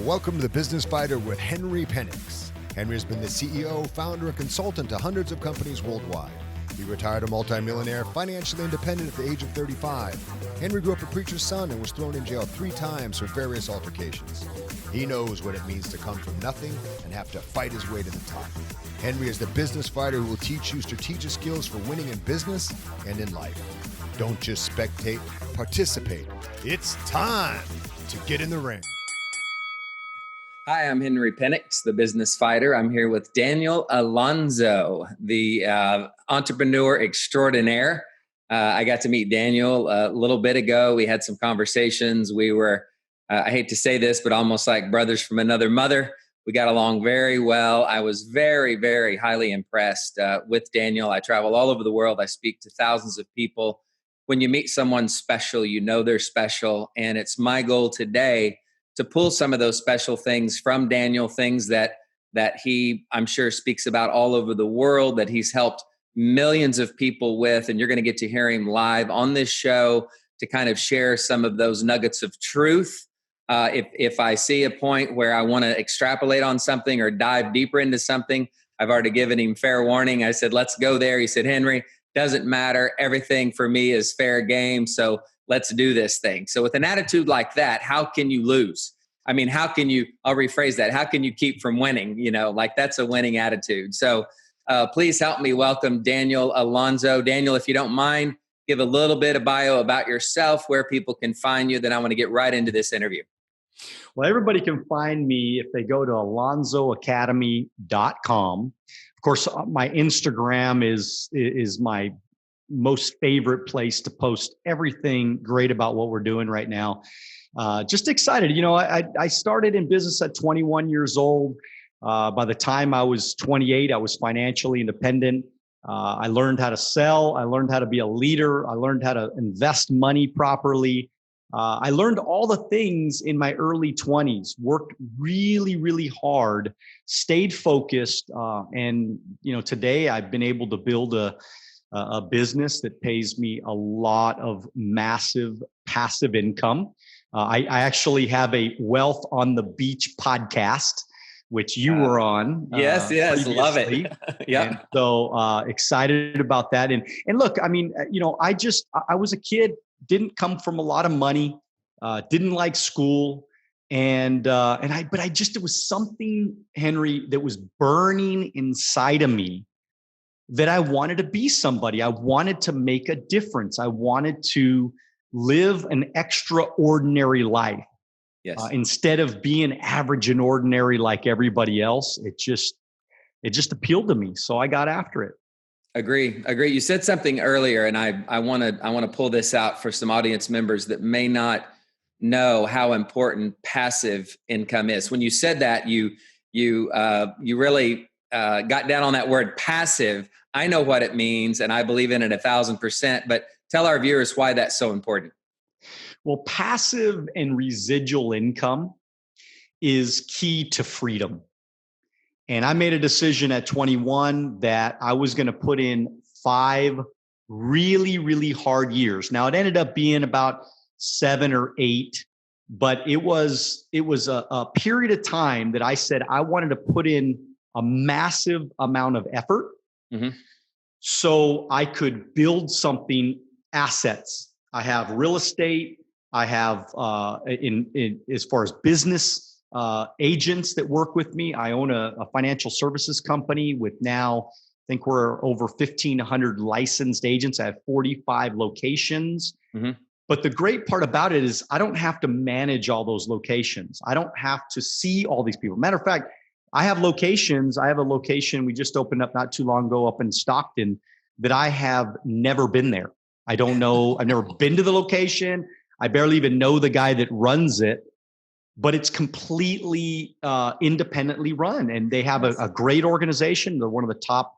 Welcome to The Business Fighter with Henry Penix. Henry has been the CEO, founder, and consultant to hundreds of companies worldwide. He retired a multimillionaire, financially independent at the age of 35. Henry grew up a preacher's son and was thrown in jail 3 times for various altercations. He knows what it means to come from nothing and have to fight his way to the top. Henry is the business fighter who will teach you strategic skills for winning in business and in life. Don't just spectate, participate. It's time to get in the ring. Hi, I'm Henry Penix, the business fighter. I'm here with Daniel Alonzo, the entrepreneur extraordinaire. I got to meet Daniel a little bit ago. We had some conversations. We were, I hate to say this, but almost like brothers from another mother. We got along very well. I was very, very highly impressed with Daniel. I travel all over the world. I speak to thousands of people. When you meet someone special, you know they're special. And it's my goal today to pull some of those special things from Daniel, things that he, I'm sure, speaks about all over the world, that he's helped millions of people with. And you're going to get to hear him live on this show to kind of share some of those nuggets of truth. If I see a point where I want to extrapolate on something or dive deeper into something, I've already given him fair warning. I said, let's go there. He said, Henry, doesn't matter. Everything for me is fair game. So let's do this thing. So with an attitude like that, how can you lose? I mean, how can you, I'll rephrase that. How can you keep from winning? You know, like that's a winning attitude. So please help me welcome Daniel Alonzo. Daniel, if you don't mind, give a little bit of bio about yourself, where people can find you. Then I want to get right into this interview. Well, everybody can find me if they go to alonzoacademy.com. Of course, my Instagram is my most favorite place to post everything great about what we're doing right now. Just excited. You know, I started in business at 21 years old. By the time I was 28, I was financially independent. I learned how to sell. I learned how to be a leader. I learned how to invest money properly. I learned all the things in my early 20s, worked really, really hard, stayed focused. And, you know, today I've been able to build a business that pays me a lot of massive passive income. I actually have a Wealth on the Beach podcast, which you were on. Yes, love it. Yeah. So excited about that. And look, I mean, you know, I was a kid, didn't come from a lot of money, didn't like school. But it was something, Henry, that was burning inside of me, that I wanted to be somebody. I wanted to make a difference. I wanted to live an extraordinary life. Yes. Instead of being average and ordinary like everybody else. It just appealed to me. So I got after it. Agree. You said something earlier, and I want to pull this out for some audience members that may not know how important passive income is. When you said that, you really got down on that word passive. I know what it means, and I believe in it 1,000%. But tell our viewers why that's so important. Well, passive and residual income is key to freedom. And I made a decision at 21 that I was going to put in 5 really, really hard years. Now, it ended up being about 7 or 8, but it was a period of time that I said I wanted to put in a massive amount of effort, so I could build something, assets. I have real estate. I have in as far as business agents that work with me. I own a financial services company with now, I think we're over 1,500 licensed agents. I have 45 locations. But the great part about it is I don't have to manage all those locations. I don't have to see all these people. Matter of fact, I have locations. I have a location we just opened up not too long ago up in Stockton that I have never been there. I don't know. I've never been to the location. I barely even know the guy that runs it, but it's completely independently run. And they have a great organization. They're one of the top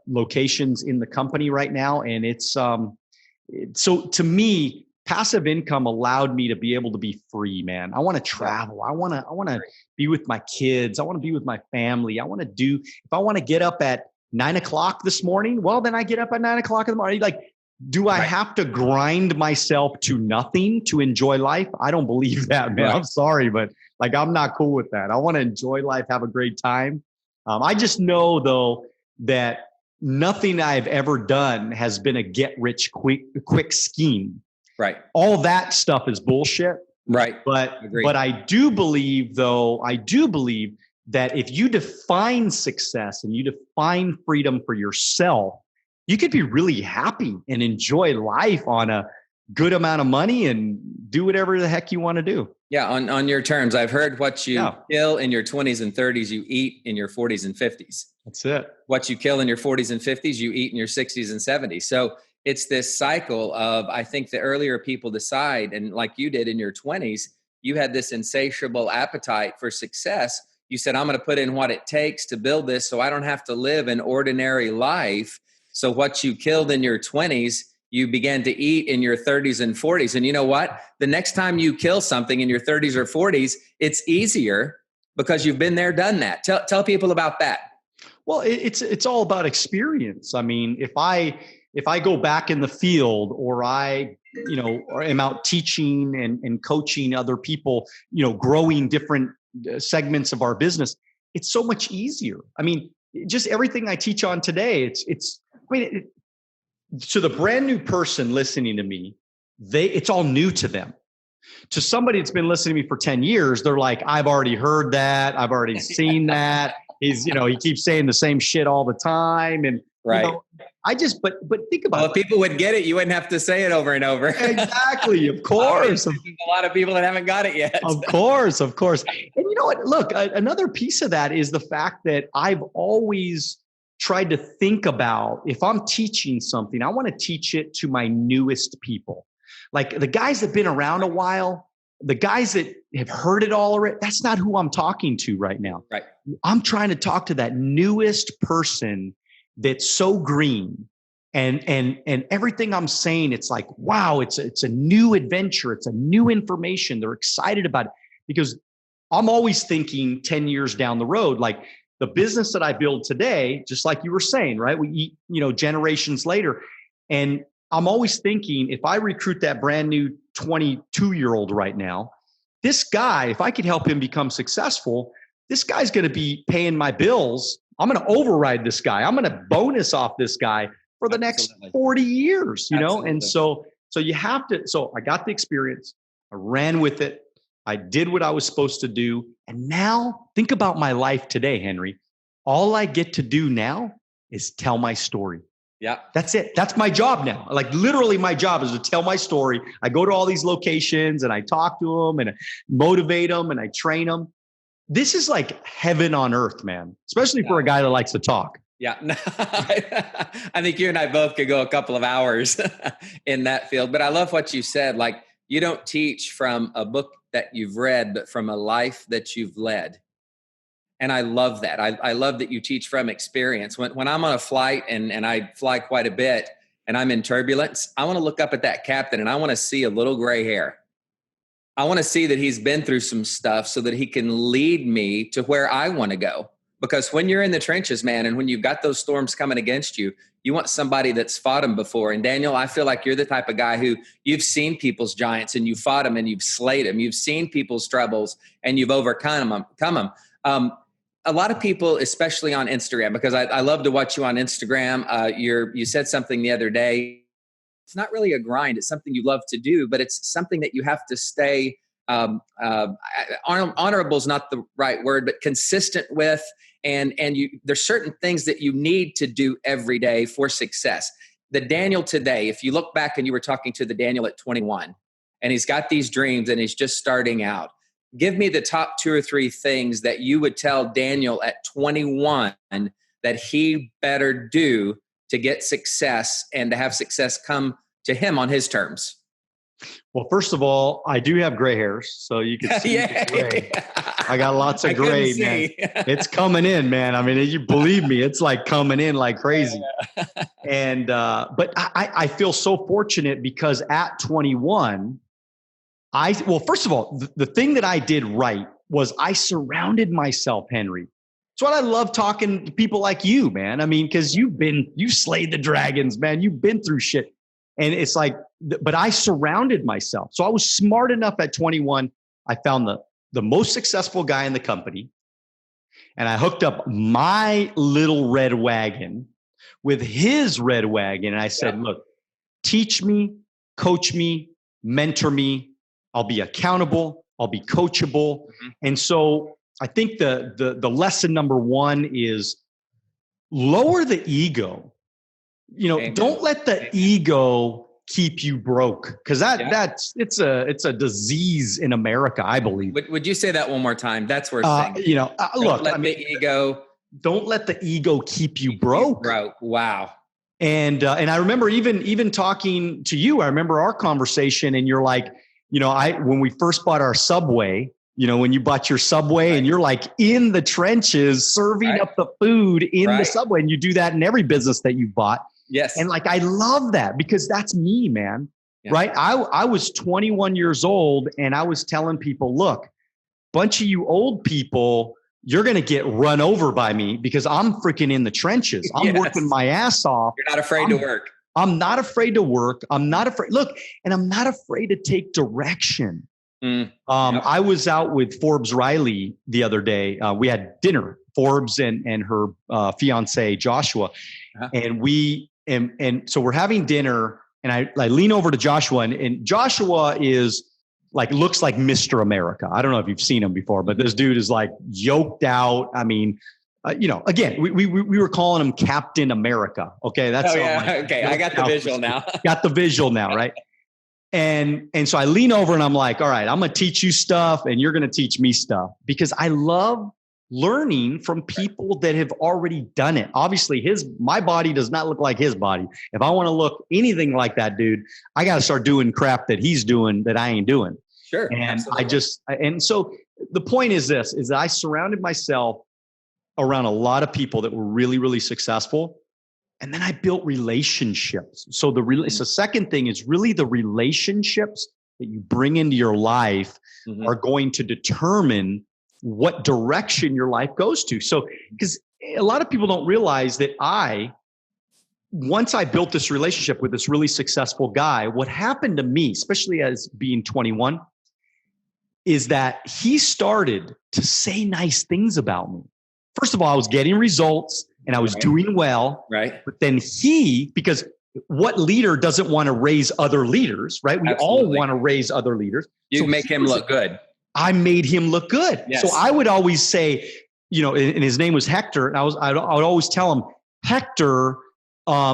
locations in the company right now. And it's so to me, passive income allowed me to be able to be free, man. I want to travel. I want to be with my kids. I want to be with my family. If I want to get up at 9 o'clock this morning, well, then I get up at 9 o'clock in the morning. Like Do I Right. have to grind myself to nothing to enjoy life? I don't believe that, man. Right. I'm sorry, but like, I'm not cool with that. I want to enjoy life, have a great time. I just know though that nothing I've ever done has been a get rich quick scheme. Right. All that stuff is bullshit. Right. Agreed. But I do believe that if you define success and you define freedom for yourself, you could be really happy and enjoy life on a good amount of money and do whatever the heck you want to do. Yeah, on your terms. I've heard what you kill in your 20s and 30s, you eat in your 40s and 50s. That's it. What you kill in your 40s and 50s, you eat in your 60s and 70s. So it's this cycle of, I think the earlier people decide, and like you did in your 20s, you had this insatiable appetite for success. You said, I'm going to put in what it takes to build this so I don't have to live an ordinary life. So what you killed in your 20s, you began to eat in your 30s and 40s. And you know what? The next time you kill something in your 30s or 40s, it's easier because you've been there, done that. Tell people about that. Well, it's all about experience. I mean, if I go back in the field, or I, or am out teaching and coaching other people, growing different segments of our business, it's so much easier. I mean, just everything I teach on today, to the brand new person listening to me, it's all new to them. To somebody that's been listening to me for 10 years, they're like, I've already heard that. I've already seen that. He keeps saying the same shit all the time. And right. But think about it. Well, if people would get it, you wouldn't have to say it over and over. Exactly. Of course. There's a lot of people that haven't got it yet. Of course. And you know what? Look, another piece of that is the fact that I've always tried to think about, if I'm teaching something, I want to teach it to my newest people. Like the guys that have been around a while, the guys that have heard it all already, that's not who I'm talking to right now. Right. I'm trying to talk to that newest person that's so green. And everything I'm saying, it's like, wow, it's a new adventure. It's a new information. They're excited about it because I'm always thinking 10 years down the road, like the business that I build today, just like you were saying, right? We eat, generations later. And I'm always thinking, if I recruit that brand new 22-year-old right now, this guy, if I could help him become successful, this guy's going to be paying my bills. I'm going to override this guy. I'm going to bonus off this guy for the next 40 years, And so you have to, so I got the experience. I ran with it. I did what I was supposed to do. And now think about my life today, Henry. All I get to do now is tell my story. Yeah. That's it. That's my job now. Like literally my job is to tell my story. I go to all these locations and I talk to them and I motivate them and I train them. This is like heaven on earth, man, especially for a guy that likes to talk. Yeah. I think you and I both could go a couple of hours in that field, but I love what you said. Like you don't teach from a book that you've read, but from a life that you've led. And I love that. I love that you teach from experience. When I'm on a flight and I fly quite a bit and I'm in turbulence, I want to look up at that captain and I want to see a little gray hair. I want to see that he's been through some stuff so that he can lead me to where I want to go. Because when you're in the trenches, man, and when you've got those storms coming against you, you want somebody that's fought them before. And Daniel, I feel like you're the type of guy who you've seen people's giants and you've fought them and you've slayed them. You've seen people's troubles and you've overcome them. A lot of people, especially on Instagram, because I love to watch you on Instagram. You said something the other day. It's not really a grind. It's something you love to do, but it's something that you have to stay honorable is not the right word, but consistent with. And there's certain things that you need to do every day for success. The Daniel today, if you look back and you were talking to the Daniel at 21, and he's got these dreams and he's just starting out, give me the top 2 or 3 things that you would tell Daniel at 21 that he better do to get success and to have success come to him on his terms. Well, first of all, I do have gray hairs, so you can see the gray. I got lots of gray, man. It's coming in, man. I mean, you believe me, it's like coming in like crazy. And but I feel so fortunate because at 21, first of all, the thing that I did right was I surrounded myself, Henry. That's what I love talking to people like you, man. I mean, because you slayed the dragons, man. You've been through shit. And it's like, but I surrounded myself. So I was smart enough at 21. I found the most successful guy in the company. And I hooked up my little red wagon with his red wagon. And I said, look, teach me, coach me, mentor me. I'll be accountable. I'll be coachable. And so I think the lesson number one is lower the ego. Amen. Don't let the ego keep you broke, because it's a disease in America, I believe. Would you say that one more time? That's worth saying. Look, the ego. Don't let the ego keep you broke. Wow. And I remember even talking to you. I remember our conversation, and you're like, when we first bought our Subway. When you bought your Subway and you're like in the trenches serving up the food in the Subway, and you do that in every business that you've bought. Yes. And like, I love that, because that's me, man. Yeah. Right. I was 21 years old, and I was telling people, look, bunch of you old people, you're going to get run over by me because I'm freaking in the trenches. I'm working my ass off. You're not afraid to work. I'm not afraid to work. I'm not afraid. Look, and I'm not afraid to take direction. I was out with Forbes Riley the other day. We had dinner, Forbes and her fiance Joshua, and so we're having dinner, and I lean over to Joshua, and Joshua is like, looks like Mr. America. I don't know if you've seen him before, but this dude is like yoked out. I mean, again, we were calling him Captain America. Okay, that's okay. I got the visual now. Got the visual now, right? And so I lean over and I'm like, all right, I'm going to teach you stuff and you're going to teach me stuff, because I love learning from people that have already done it. Obviously my body does not look like his body. If I want to look anything like that dude, I got to start doing crap that he's doing that I ain't doing. Sure. And and so the point is this, is that I surrounded myself around a lot of people that were really, really successful. And then I built relationships. So the second thing is really the relationships that you bring into your life are going to determine what direction your life goes to. So, because a lot of people don't realize that once I built this relationship with this really successful guy, what happened to me, especially as being 21, is that he started to say nice things about me. First of all, I was getting results. And I was doing well, right? But then because what leader doesn't want to raise other leaders, right? We all want to raise other leaders. You make him look good. I made him look good. Yes. So I would always say, and his name was Hector, and I would always tell him, Hector,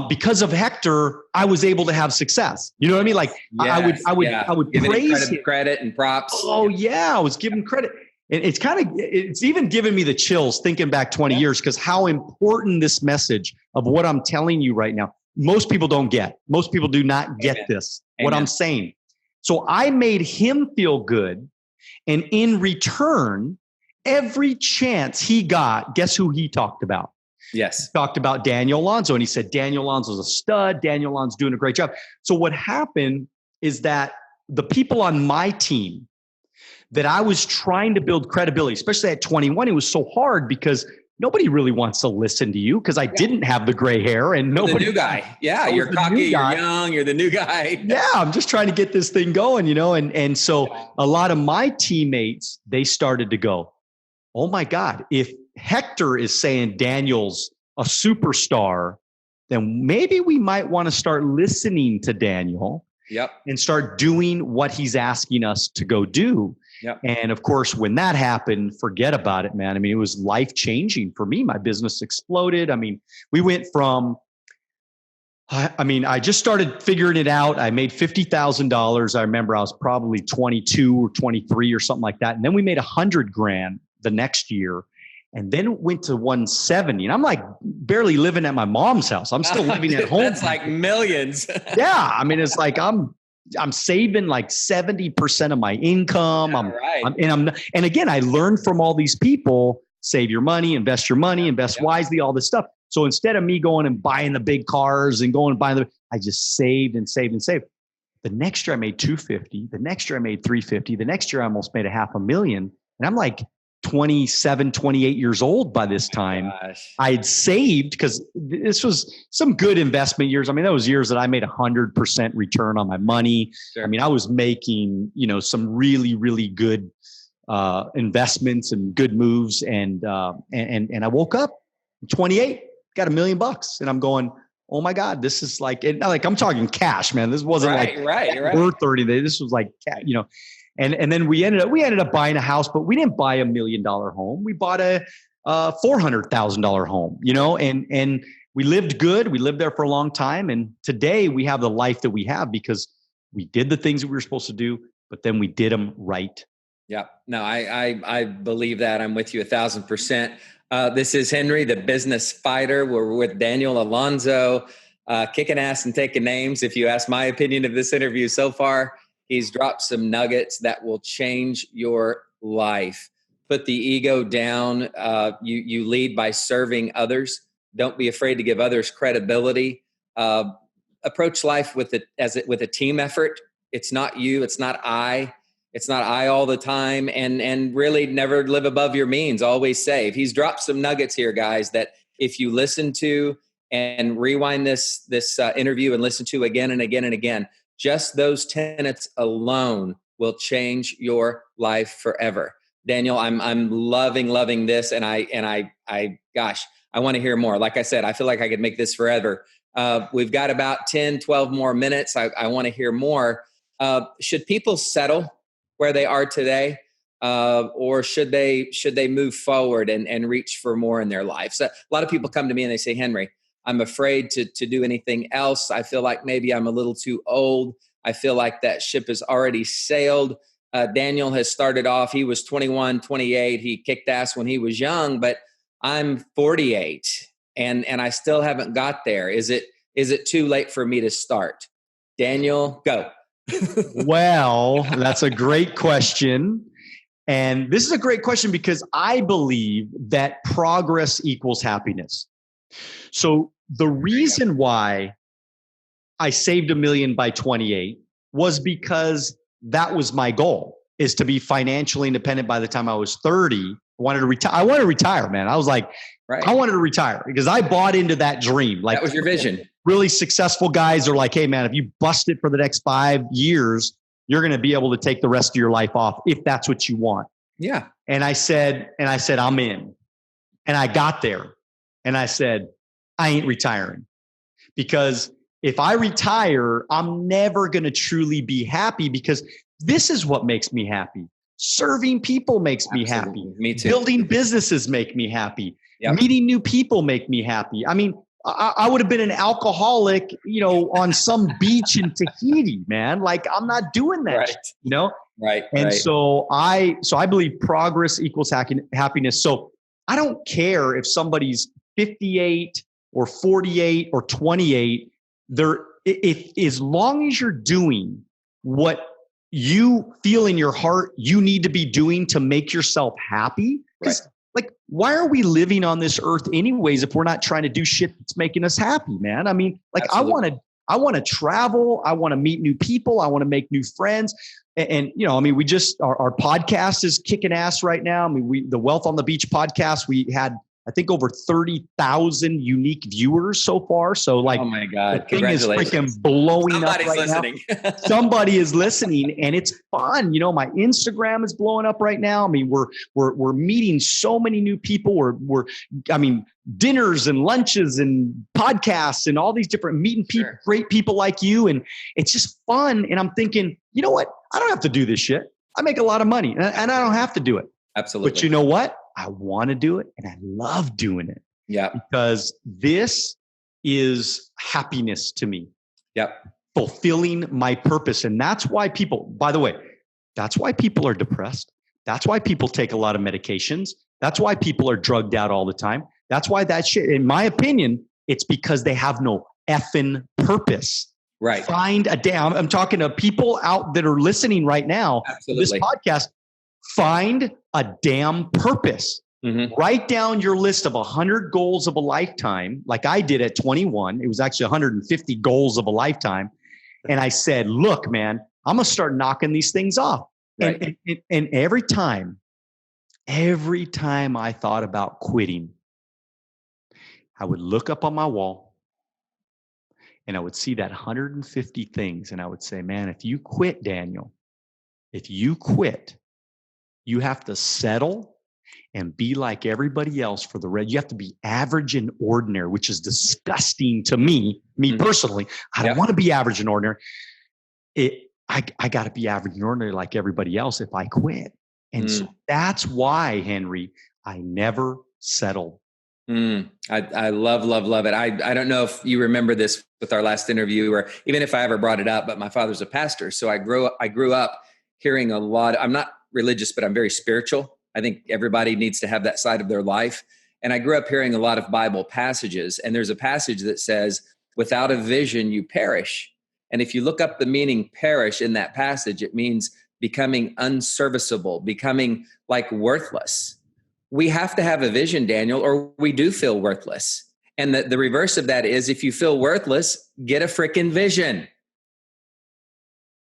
because of Hector, I was able to have success. You know what I mean? Like I would praise him. Credit and props. Oh yeah, I was giving credit. And it's even given me the chills thinking back 20 years, because how important this message of what I'm telling you right now, most people don't get. Most people do not get this, what I'm saying. So I made him feel good. And in return, every chance he got, guess who he talked about? Yes. He talked about Daniel Alonzo. And he said, Daniel Alonzo's a stud. Daniel Alonzo's doing a great job. So what happened is that the people on my team that I was trying to build credibility, especially at 21, it was so hard because nobody really wants to listen to you, because I didn't have the gray hair and nobody. The new guy. Yeah. You're cocky, you're young, you're the new guy. Yeah. I'm just trying to get this thing going, and so a lot of my teammates, they started to go, oh my God, if Hector is saying Daniel's a superstar, then maybe we might want to start listening to Daniel. Yep. And start doing what he's asking us to go do. Yep. And of course, when that happened, forget about it, man. I mean, it was life-changing for me. My business exploded. I mean, we went from, I just started figuring it out. I made $50,000. I remember I was probably 22 or 23 or something like that. And then we made $100,000 the next year, and then went to 170. And I'm like barely living at my mom's house. I'm still living at home. That's like millions. Yeah. I mean, it's like, I'm saving like 70% of my income. And again, I learned from all these people, save your money, invest wisely, all this stuff. So instead of me going and buying the big cars and going and buying I just saved and saved and saved. The next year I made 250. The next year I made 350. The next year I almost made $500,000. And I'm like, 27, 28 years old by this time. Gosh. I had saved, because this was some good investment years. I mean, that was years that I made 100% return on my money. Sure. I mean, I was making, some really, really good investments and good moves. And I woke up 28, got $1 million, and I'm going, oh my God, this is like I'm talking cash, man. This wasn't right. worth 30 days. This was like, and then we ended up buying a house, but we didn't buy $1 million home. We bought a $400,000 home, and we lived good. We lived there for a long time. And today we have the life that we have because we did the things that we were supposed to do, but then we did them right. Yeah, no, I believe that. I'm with you 1,000%. This is Henry, the business fighter. We're with Daniel Alonzo, kicking ass and taking names. If you ask my opinion of this interview so far, he's dropped some nuggets that will change your life. Put the ego down. You lead by serving others. Don't be afraid to give others credibility. Approach life with a team effort. It's not you. It's not I. It's not I all the time, and really never live above your means. Always save. He's dropped some nuggets here, guys, that if you listen to and rewind this interview and listen to again and again and again, just those tenets alone will change your life forever. Daniel, I'm loving this, and I want to hear more. Like I said, I feel like I could make this forever. We've got about 10, 12 more minutes. I want to hear more. Should people settle where they are today, or should they move forward and reach for more in their life? So a lot of people come to me and they say, Henry, I'm afraid to do anything else. I feel like maybe I'm a little too old. I feel like that ship has already sailed. Daniel has started off. He was 21, 28. He kicked ass when he was young, but I'm 48 and I still haven't got there. Is it too late for me to start? Daniel, go. Well, that's a great question. And this is a great question because I believe that progress equals happiness. So the reason why I saved $1 million by 28 was because that was my goal, is to be financially independent by the time I was 30. I wanted to retire, man. I was like, I wanted to retire because I bought into that dream. Like, that was your vision. Really successful guys are like, hey man, if you bust it for the next 5 years, you're going to be able to take the rest of your life off if that's what you want. Yeah. And I said, I'm in. And I got there and I said, I ain't retiring, because if I retire, I'm never going to truly be happy, because this is what makes me happy. Serving people makes me happy. Me too. Building businesses make me happy. Yep. Meeting new people make me happy. I mean, I would have been an alcoholic, on some beach in Tahiti, man. Like, I'm not doing that, Right. And so I believe progress equals happiness. So I don't care if somebody's 58 or 48 or 28. As long as you're doing what you feel in your heart you need to be doing to make yourself happy. Because like, why are we living on this earth anyways if we're not trying to do shit that's making us happy, man? I mean, like, absolutely. I want to travel. I want to meet new people. I want to make new friends. And our podcast is kicking ass right now. I mean, the Wealth on the Beach podcast, we had, I think, over 30,000 unique viewers so far. So like, oh my God, the thing is freaking blowing up right listening. now. Somebody is listening, and it's fun. My Instagram is blowing up right now. I mean, we're meeting so many new people. We're dinners and lunches and podcasts and all these different meeting people, great people like you. And it's just fun. And I'm thinking, you know what? I don't have to do this shit. I make a lot of money and I don't have to do it. Absolutely. But you know what? I want to do it and I love doing it. Yeah. Because this is happiness to me. Yep. Fulfilling my purpose. And that's why people, by the way, that's why people are depressed. That's why people take a lot of medications. That's why people are drugged out all the time. That's why that shit, in my opinion, it's because they have no effing purpose. Right. Find a damn, I'm talking to people out that are listening right now. Absolutely. This podcast. Find a damn purpose. Mm-hmm. Write down your list of 100 goals of a lifetime, like I did at 21. It was actually 150 goals of a lifetime. And I said, look, man, I'm going to start knocking these things off. Right. And every time every time I thought about quitting, I would look up on my wall and I would see that 150 things. And I would say, man, if you quit, Daniel, if you quit, you have to settle and be like everybody else for the rest. You have to be average and ordinary, which is disgusting to me personally. I don't want to be average and ordinary. I got to be average and ordinary like everybody else if I quit. And so that's why, Henry, I never settled. I love it. I don't know if you remember this with our last interview, or even if I ever brought it up, but my father's a pastor. So I grew up hearing a lot. I'm not religious, but I'm very spiritual. I think everybody needs to have that side of their life. And I grew up hearing a lot of Bible passages. And there's a passage that says, without a vision, you perish. And if you look up the meaning perish in that passage, it means becoming unserviceable, becoming like worthless. We have to have a vision, Daniel, or we do feel worthless. And the reverse of that is, if you feel worthless, get a freaking vision.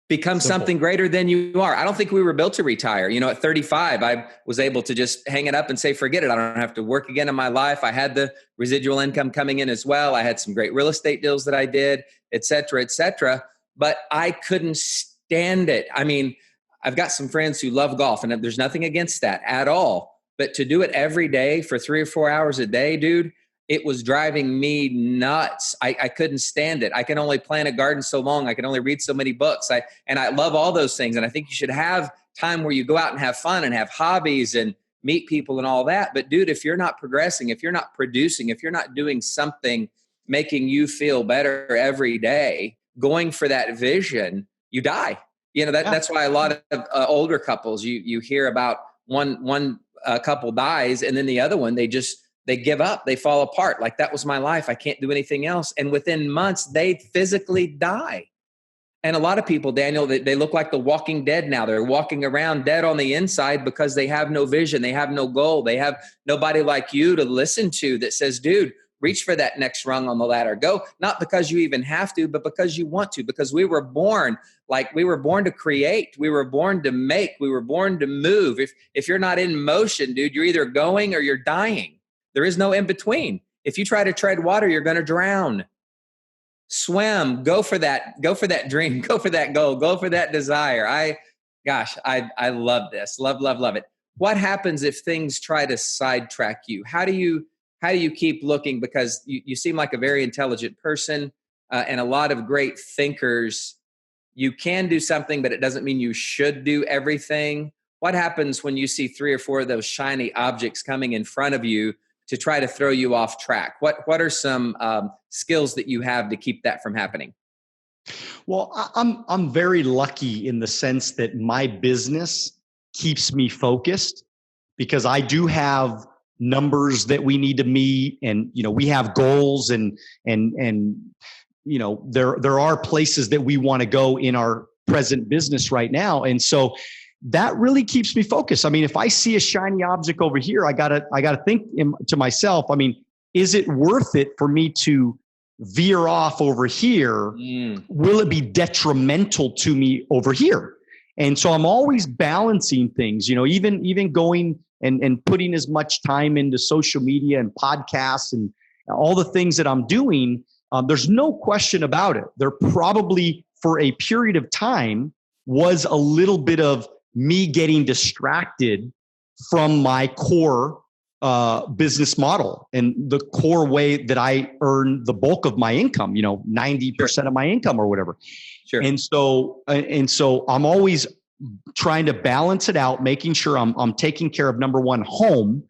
Become something greater than you are. I don't think we were built to retire. At 35, I was able to just hang it up and say, forget it. I don't have to work again in my life. I had the residual income coming in as well. I had some great real estate deals that I did, et cetera, et cetera. But I couldn't stand it. I mean, I've got some friends who love golf, and there's nothing against that at all. But to do it every day for 3 or 4 hours a day, dude, it was driving me nuts. I couldn't stand it. I can only plant a garden so long. I can only read so many books. And I love all those things. And I think you should have time where you go out and have fun and have hobbies and meet people and all that. But dude, if you're not progressing, if you're not producing, if you're not doing something making you feel better every day, going for that vision, you die. That's why a lot of older couples, you hear about one couple dies, and then the other one, they give up, they fall apart. Like, that was my life. I can't do anything else. And within months, they physically die. And a lot of people, Daniel, they look like the Walking Dead now. They're walking around dead on the inside because they have no vision. They have no goal. They have nobody like you to listen to that says, dude, reach for that next rung on the ladder. Go, not because you even have to, but because you want to, because we were born to create. We were born to make. We were born to move. If you're not in motion, dude, you're either going or you're dying. There is no in between. If you try to tread water, you're going to drown. Swim, go for that dream, go for that goal, go for that desire. I love this. Love it. What happens if things try to sidetrack you? How do you keep looking? Because you seem like a very intelligent person, and a lot of great thinkers. You can do something, but it doesn't mean you should do everything. What happens when you see 3 or 4 of those shiny objects coming in front of you to try to throw you off track? What are some skills that you have to keep that from happening? Well, I'm very lucky in the sense that my business keeps me focused, because I do have numbers that we need to meet, and we have goals, and there are places that we want to go in our present business right now, and so that really keeps me focused. I mean, if I see a shiny object over here, I gotta think to myself, I mean, is it worth it for me to veer off over here? Will it be detrimental to me over here? And so I'm always balancing things, even going and putting as much time into social media and podcasts and all the things that I'm doing. There's no question about it. There probably, for a period of time, was a little bit of me getting distracted from my core business model and the core way that I earn the bulk of my income, 90% of my income or whatever. Sure. And so I'm always trying to balance it out, making sure I'm taking care of, number one, home.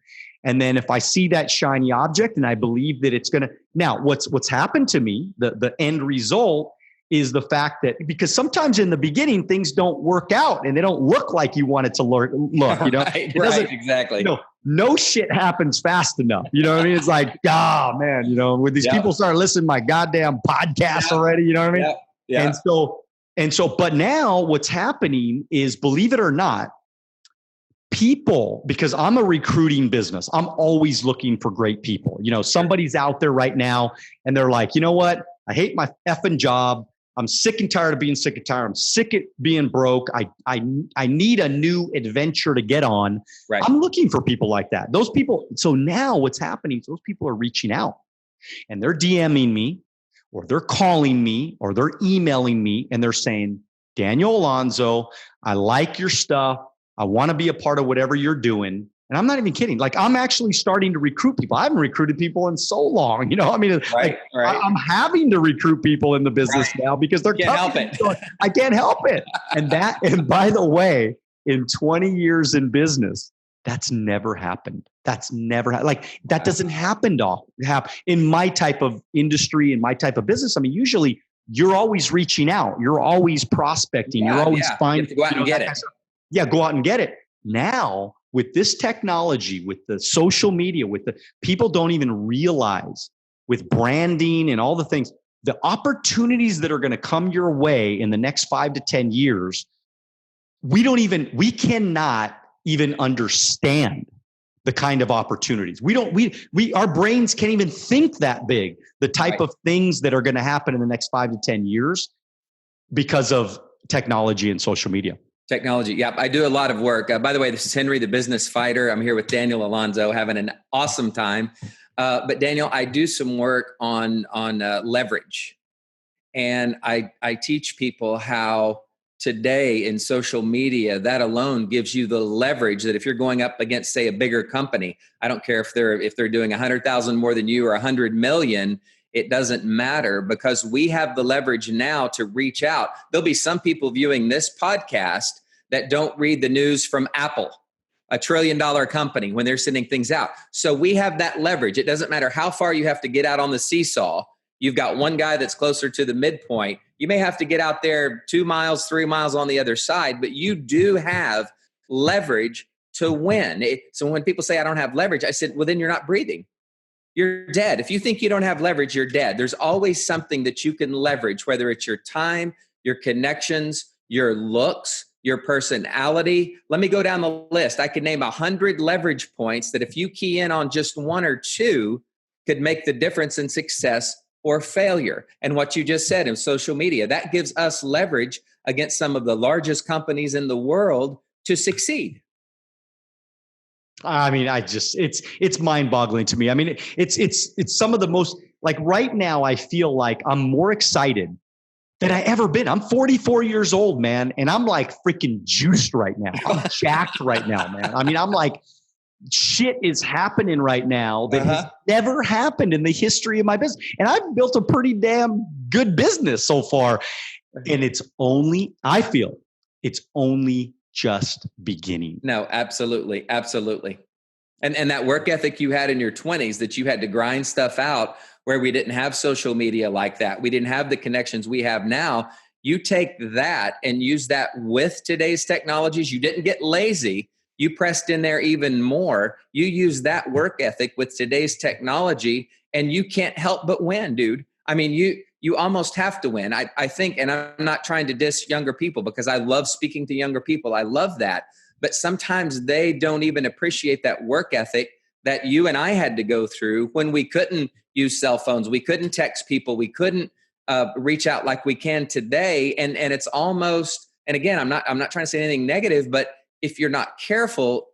And then if I see that shiny object and I believe that it's going to, now what's happened to me, the end result is the fact that, because sometimes in the beginning, things don't work out and they don't look like you want it to look, Right, exactly. No shit happens fast enough. You know what I mean? It's like, man, when these people start listening to my goddamn podcast already, you know what I mean? Yeah. And so, but now what's happening is, believe it or not, people, because I'm a recruiting business, I'm always looking for great people. Somebody's out there right now and they're like, you know what? I hate my effing job. I'm sick and tired of being sick and tired. I'm sick of being broke. I need a new adventure to get on. Right. I'm looking for people like that. Those people. So now what's happening is those people are reaching out and they're DMing me or they're calling me or they're emailing me and they're saying, Daniel Alonzo, I like your stuff. I want to be a part of whatever you're doing. And I'm not even kidding. Like, I'm actually starting to recruit people. I haven't recruited people in so long. Right. I'm having to recruit people in the business now because they're can't help it. I can't help it. And by the way, in 20 years in business, that's never happened. That doesn't happen in my type of industry, in my type of business. I mean, usually you're always reaching out. You're always prospecting. You're always finding. Go out and get it. Yeah, go out and get it. Now, with this technology, with the social media, with the people don't even realize with branding and all the things, the opportunities that are going to come your way in the next 5 to 10 years, we cannot even understand the kind of opportunities. Our brains can't even think that big, the type of things that are going to happen in the next 5 to 10 years because of technology and social media. Technology. Yep. I do a lot of work. By the way, this is Henry, the business fighter. I'm here with Daniel Alonzo, having an awesome time. But Daniel, I do some work on leverage. And I teach people how today in social media, that alone gives you the leverage that if you're going up against, say, a bigger company, I don't care if they're doing 100,000 more than you or 100 million, it doesn't matter because we have the leverage now to reach out. There'll be some people viewing this podcast that don't read the news from Apple, $1 trillion company, when they're sending things out. So we have that leverage. It doesn't matter how far you have to get out on the seesaw. You've got one guy that's closer to the midpoint. You may have to get out there 2 miles, 3 miles on the other side, but you do have leverage to win. So when people say, I don't have leverage, I said, well, then you're not breathing. You're dead. If you think you don't have leverage, you're dead. There's always something that you can leverage, whether it's your time, your connections, your looks, your personality. Let me go down the list. I could name 100 leverage points that if you key in on just one or two could make the difference in success or failure. And what you just said in social media, that gives us leverage against some of the largest companies in the world to succeed. I mean, it's mind-boggling to me. I mean, it's some of the most, like right now, I feel like I'm more excited than I ever been. I'm 44 years old, man. And I'm like freaking juiced right now. I'm jacked right now, man. I mean, I'm like, shit is happening right now that has never happened in the history of my business. And I've built a pretty damn good business so far. And I feel it's only just beginning. No, absolutely. Absolutely. And that work ethic you had in your 20s, that you had to grind stuff out where we didn't have social media like that. We didn't have the connections we have now. You take that and use that with today's technologies. You didn't get lazy. You pressed in there even more. You use that work ethic with today's technology and you can't help but win, dude. I mean, you almost have to win. I think, and I'm not trying to diss younger people because I love speaking to younger people. I love that. But sometimes they don't even appreciate that work ethic that you and I had to go through when we couldn't use cell phones. We couldn't text people. We couldn't reach out like we can today. And it's almost, and again, I'm not trying to say anything negative, but if you're not careful,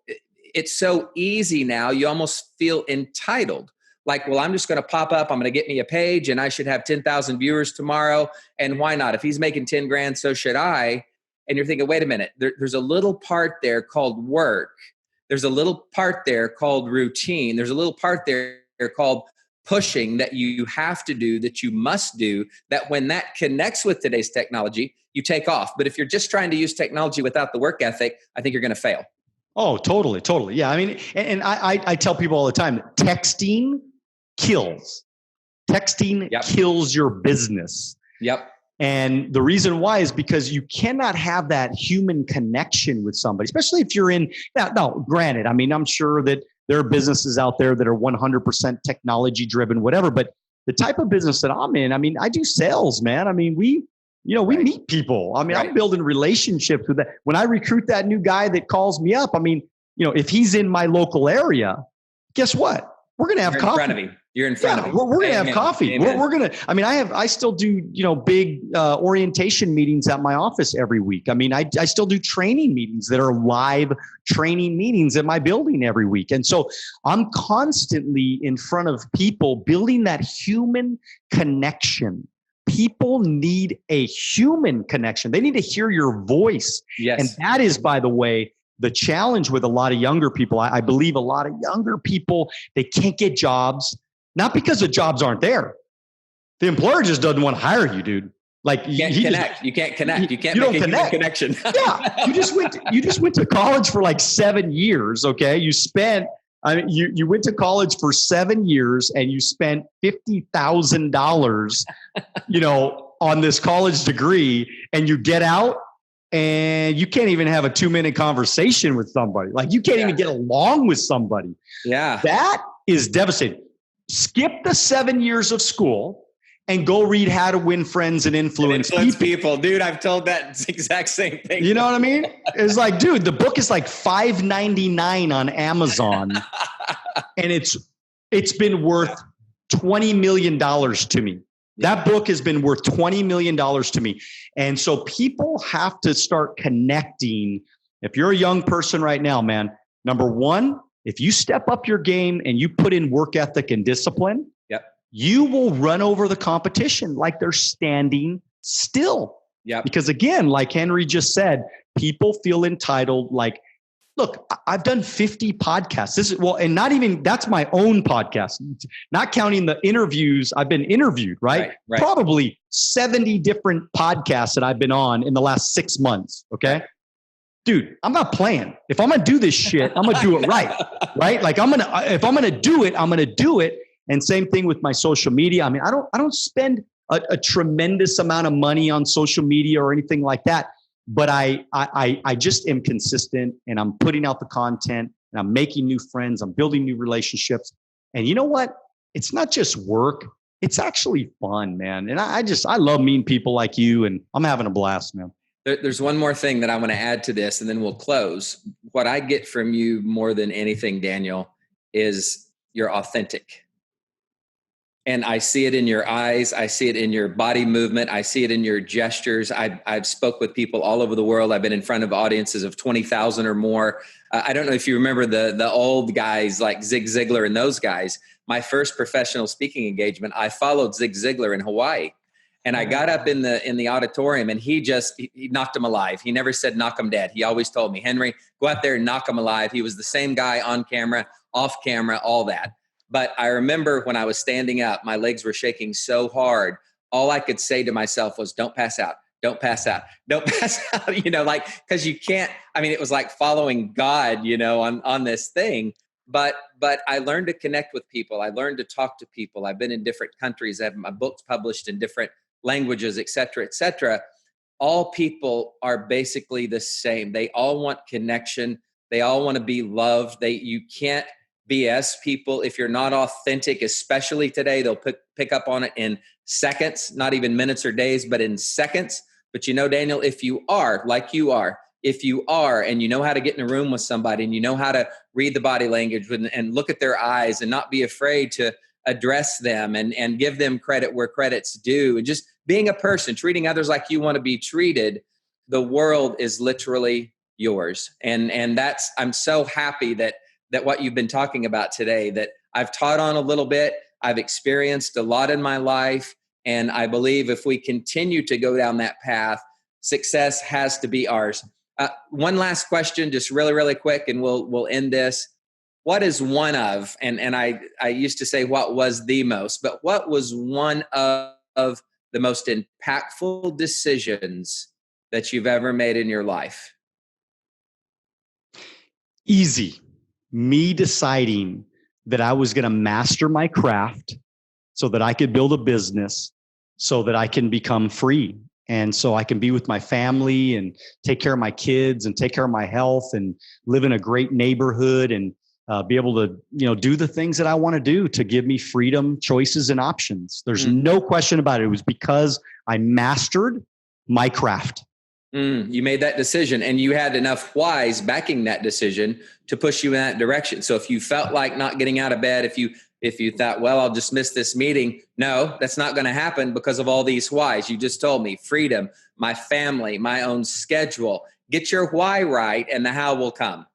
it's so easy now. You almost feel entitled. Like, well, I'm just going to pop up. I'm going to get me a page and I should have 10,000 viewers tomorrow. And why not? If he's making 10 grand, so should I. And you're thinking, wait a minute, there's a little part there called work. There's a little part there called routine. There's a little part there called pushing that you have to do, that you must do, that when that connects with today's technology, you take off. But if you're just trying to use technology without the work ethic, I think you're going to fail. Oh, totally. Totally. Yeah. I mean, and I tell people all the time, texting kills. Texting kills your business. Yep. And the reason why is because you cannot have that human connection with somebody, especially if you're in, now, granted, I mean, I'm sure that there are businesses out there that are 100% technology driven, whatever, but the type of business that I'm in, I mean, I do sales, man. I mean, we meet people. I mean, I'm building relationships with that. When I recruit that new guy that calls me up, I mean, if he's in my local area, guess what? We're going to have coffee. You're in front of me. We're going to have coffee. Amen. We're going to, I mean, I still do, big orientation meetings at my office every week. I mean, I still do training meetings that are live training meetings at my building every week. And so I'm constantly in front of people building that human connection. People need a human connection. They need to hear your voice. Yes. And that is, by the way, the challenge with a lot of younger people. I believe a lot of younger people, they can't get jobs. Not because the jobs aren't there. The employer just doesn't want to hire you, dude. Like you can't connect. You can't connect. You can't make a human connection. Yeah. You just went to college for like 7 years. Okay. You went to college for 7 years and you spent $50,000, on this college degree, and you get out and you can't even have a 2-minute conversation with somebody. Like you can't even get along with somebody. Yeah. That is devastating. Skip the 7 years of school and go read How to Win Friends and Influence People. Dude, I've told that exact same thing. You know what I mean? It's like, dude, the book is like $5.99 on Amazon. And it's been worth $20 million to me. That book has been worth $20 million to me. And so people have to start connecting. If you're a young person right now, man, number one, if you step up your game and you put in work ethic and discipline, you will run over the competition like they're standing still. Because again, like Henry just said, people feel entitled. Like, look, I've done 50 podcasts. And not even, that's my own podcast, not counting the interviews. I've been interviewed, right? Probably 70 different podcasts that I've been on in the last 6 months. Okay. Dude, I'm not playing. If I'm going to do this shit, I'm going to do it right. Right? Like if I'm going to do it, I'm going to do it. And same thing with my social media. I mean, I don't spend a tremendous amount of money on social media or anything like that, but I just am consistent, and I'm putting out the content, and I'm making new friends. I'm building new relationships. And you know what? It's not just work. It's actually fun, man. And I love meeting people like you, and I'm having a blast, man. There's one more thing that I want to add to this, and then we'll close. What I get from you more than anything, Daniel, is you're authentic. And I see it in your eyes. I see it in your body movement. I see it in your gestures. I've spoke with people all over the world. I've been in front of audiences of 20,000 or more. I don't know if you remember the old guys like Zig Ziglar and those guys. My first professional speaking engagement, I followed Zig Ziglar in Hawaii. And I got up in the auditorium, and he knocked him alive. He never said knock him dead. He always told me, Henry, go out there and knock him alive. He was the same guy on camera, off camera, all that. But I remember when I was standing up, my legs were shaking so hard. All I could say to myself was, don't pass out. Don't pass out. Don't pass out. Because you can't, it was like following God, on this thing. But I learned to connect with people. I learned to talk to people. I've been in different countries. I have my books published in different languages, et cetera, et cetera. All people are basically the same. They all want connection. They all want to be loved. You can't BS people if you're not authentic, especially today. They'll pick up on it in seconds, not even minutes or days, but in seconds. But Daniel, if you are like you are, and you know how to get in a room with somebody, and you know how to read the body language and look at their eyes and not be afraid to address them and give them credit where credit's due, and just being a person, treating others like you want to be treated, the world is literally yours. And I'm so happy that what you've been talking about today, that I've taught on a little bit, I've experienced a lot in my life. And I believe if we continue to go down that path, success has to be ours. One last question, just really, really quick, and we'll end this. What is one of, and I used to say what was the most, but what was one of the most impactful decisions that you've ever made in your life? Easy. Me deciding that I was going to master my craft so that I could build a business, so that I can become free. And so I can be with my family and take care of my kids and take care of my health and live in a great neighborhood and be able to, do the things that I want to do to give me freedom, choices, and options. There's no question about it. It was because I mastered my craft. You made that decision, and you had enough whys backing that decision to push you in that direction. So if you felt like not getting out of bed, if if you thought, well, I'll just miss this meeting. No, that's not going to happen because of all these whys. You just told me freedom, my family, my own schedule. Get your why right and the how will come.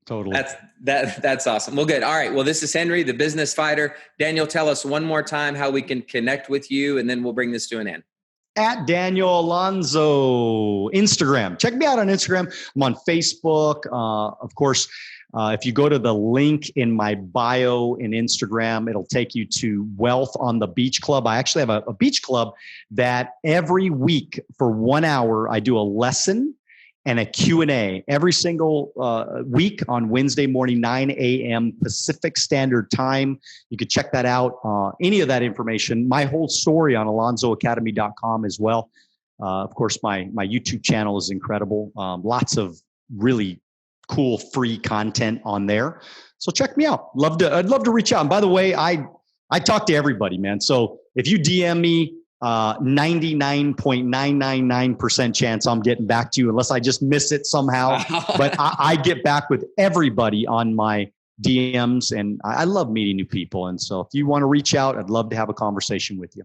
Totally. That's awesome. Well, good. All right. Well, this is Henry, the business fighter. Daniel, tell us one more time how we can connect with you, and then we'll bring this to an end. At Daniel Alonzo, Instagram. Check me out on Instagram. I'm on Facebook. Of course, if you go to the link in my bio in Instagram, it'll take you to Wealth on the Beach Club. I actually have a beach club that every week for 1 hour, I do a lesson and a Q&A every single week on Wednesday morning, 9 a.m. Pacific Standard Time. You could check that out. Any of that information, my whole story on alonzoacademy.com as well. Of course, my YouTube channel is incredible. Lots of really cool free content on there. So check me out. I'd love to reach out. And by the way, I talk to everybody, man. So if you DM me, 99.999% chance I'm getting back to you unless I just miss it somehow. But I get back with everybody on my DMs, and I love meeting new people. And so if you want to reach out, I'd love to have a conversation with you.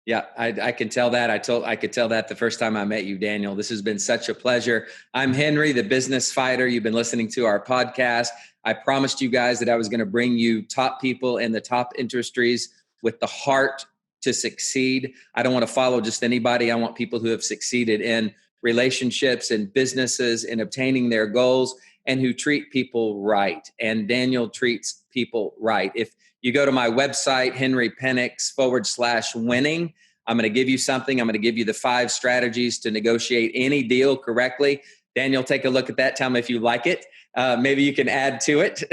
Yeah, I can tell that. I could tell that the first time I met you, Daniel. This has been such a pleasure. I'm Henry, the business fighter. You've been listening to our podcast. I promised you guys that I was going to bring you top people in the top industries with the heart to succeed. I don't want to follow just anybody. I want people who have succeeded in relationships and businesses in obtaining their goals and who treat people right. And Daniel treats people right. If you go to my website, henrypenix.com/winning, I'm going to give you something. I'm going to give you the 5 strategies to negotiate any deal correctly. Daniel, take a look at that. Tell me if you like it. Maybe you can add to it.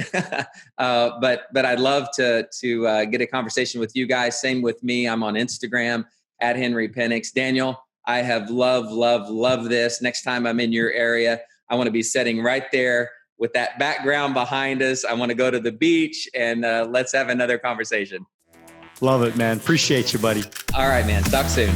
But I'd love to get a conversation with you guys. Same with me. I'm on Instagram at Henry Penix. Daniel, I have loved this. Next time I'm in your area, I want to be sitting right there with that background behind us. I want to go to the beach and let's have another conversation. Love it, man. Appreciate you, buddy. All right, man. Talk soon.